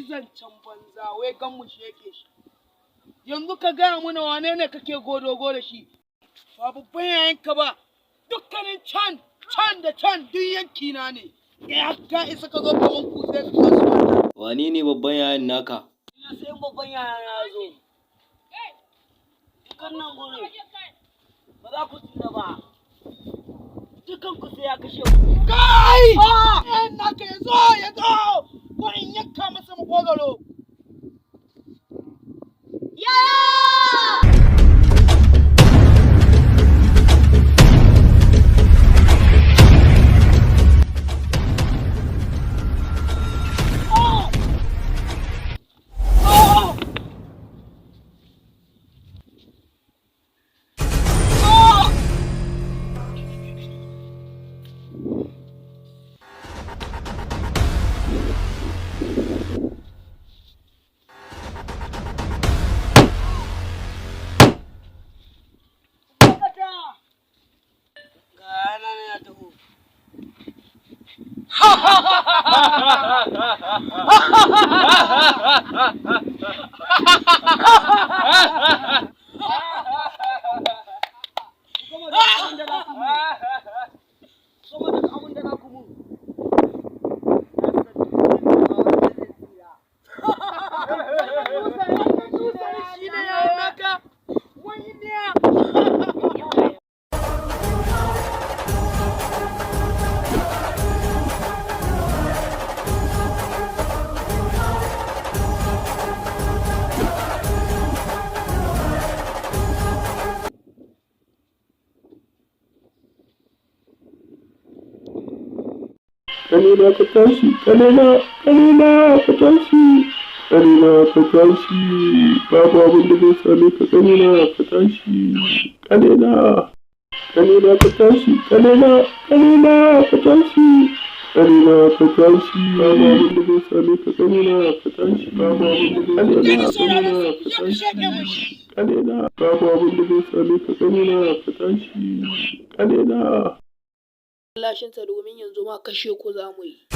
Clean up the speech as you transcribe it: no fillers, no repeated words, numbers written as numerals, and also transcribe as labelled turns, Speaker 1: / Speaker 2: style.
Speaker 1: zancen banza wai gan mu shi yake shi. Yanzu ka gaya mana wane ne kake godogo da shi? Ba babban yayanka ba. Dukkanin can da can duk yanki na ne. Ka isa ka zo ka wanku sai ka kasu mata.
Speaker 2: Wani ne babban yayan naka?
Speaker 3: Ina sai babban yaya ya zo. Dukkan nan gurin ba za ku tsira ba. Dukkan ku sai ya kashe ku.
Speaker 1: Kai! Yayan naka ya zo! Ko in yanka masa makogaro.
Speaker 4: Ƙanina ka tashi, ƙanina ka tashi, ƙanina ka tashi, babu abin da zai same ka, ƙanina ka tashi, ƙanina ka tashi, ƙanina ka tashi, ƙanina ka tashi, babu abin da zai same ka, ƙanina ka tashi, babu abin da zai same ka, ƙanina ka tashi, ƙanina, babu abin da zai same ka, ƙanina ka tashi, ƙanina.
Speaker 5: Lashinsa domin yanzu ma kashe ku za mu yi.